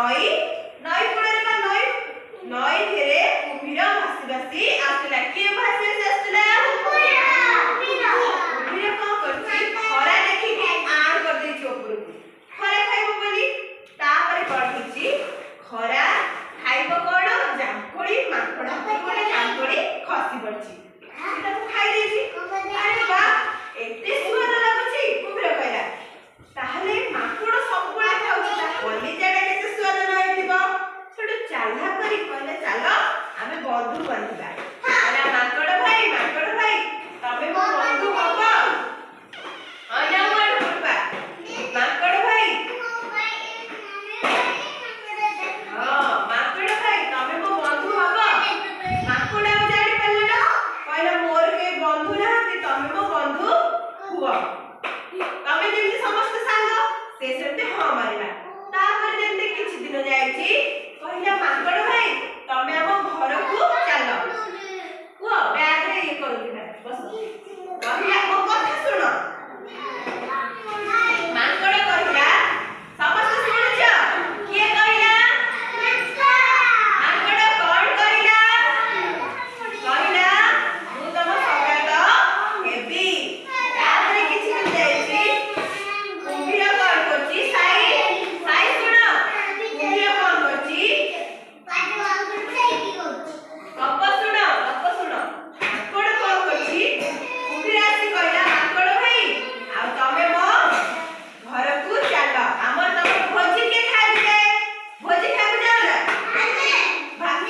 नई नई कोड़े का नई नई धेरे कुम्भीर भासी भासी आसला के भासी भासी आसला कुम्भीर को करछि खरा देखि के आड़ कर दे छि ऊपर खरा खाइबो बोली तापर पढिछि खरा खाइबो कोड जांकोड़ी माकड़ा कोडे जांकोड़ी खसी पड़छि सेटा तो खाइ देछि अरे वाह एते सुंदर लागछि कुम्भीर कहला ताहले माकड़ सब बळे खाउछि ता कलिजाटा केते स्वाद रहइथिबो छोटो चाला करी कहले चलो आमे बंधु बनबा अरे माकड़ भाई तमे मो बंधु हबो आया मार बोलबा माकड़ भाई हां माकड़ भाई तमे मो बंधु हबो माकड़ आ जानि पल्ले ना कहले मोर के बंधु रहती तमे मो बंधु हुआ तमे जेमति समस्त सांग से सेते हां मारिला तापर जेमति किछि दिन जायछि कहला माकड़ भाई तमे हम घर को चलो वो बैग रे ये करू बस कहला मो कथा सुनो माकड़ कहला समस्त सुनछ के कहला माकड़ कोन कहला मु तम सगात हेबी तापर किछि दिन जायछि कुम्भीर कोन करछि साई सुनो कुम्भीर कोन करछि गप सुनो माकड़ कोन करछि कुम्भीर आसी कहला माकड़ भाई आ तमे मो घर को चलो हमर तम भोजी के खाइ दे भोजी खाइ जाओ ना भात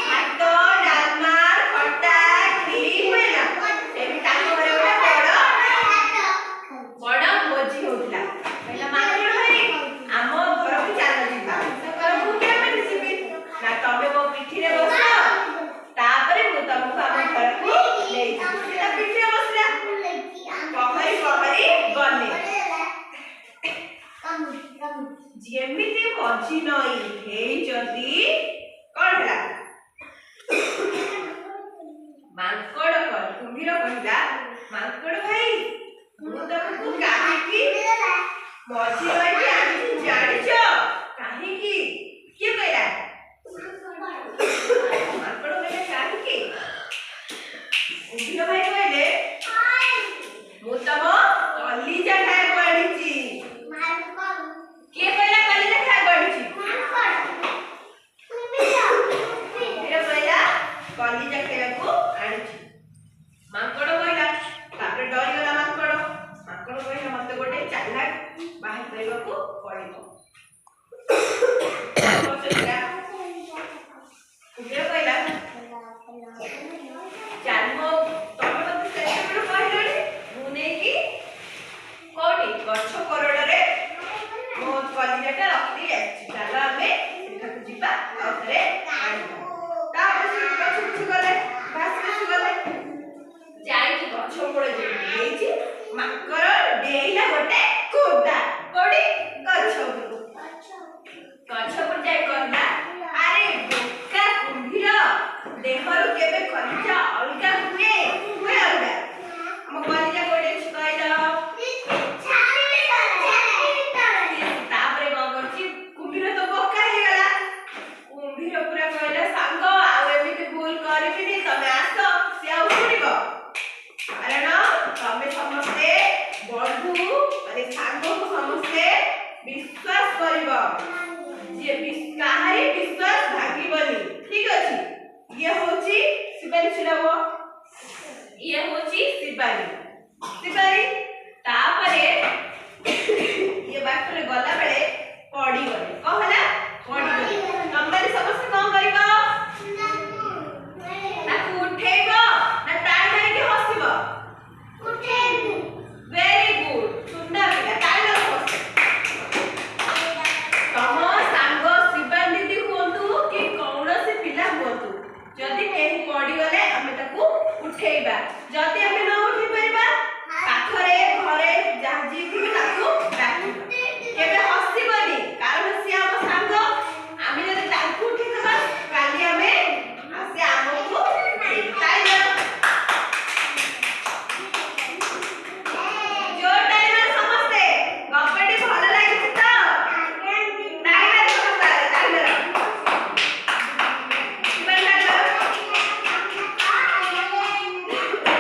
डालमा खट्टा खीरी होइला एबी ताको घरे बड़ भोजी होतला कहला माकड़ भाई हम घर को चलो जिबा सकर भूखे में जिबी ना तमे मो पिठी रे बस तापरे मु तमको हम घर को ले सेटा पिठी रे बसला पहरी गने जेमिति मझी नई हेई जदी कोन हला माकड़ कर कुम्भीर कहला माकड़ भाई मु तमको काहे की मझी नई के आनी जानिछो काहे की के कहला माकड़ कहला काहे की कुम्भीर भाई कहले मु तम कलिजा खाए पड़िछि के कहला कलिजा खाए पड़िछि कुम्भीर कहला कलिजा खाए को आनिछि माकड़ कहला तापर डरी गला माकड़ कहला मते गोटे चालाक बाहर करबा को पड़िबो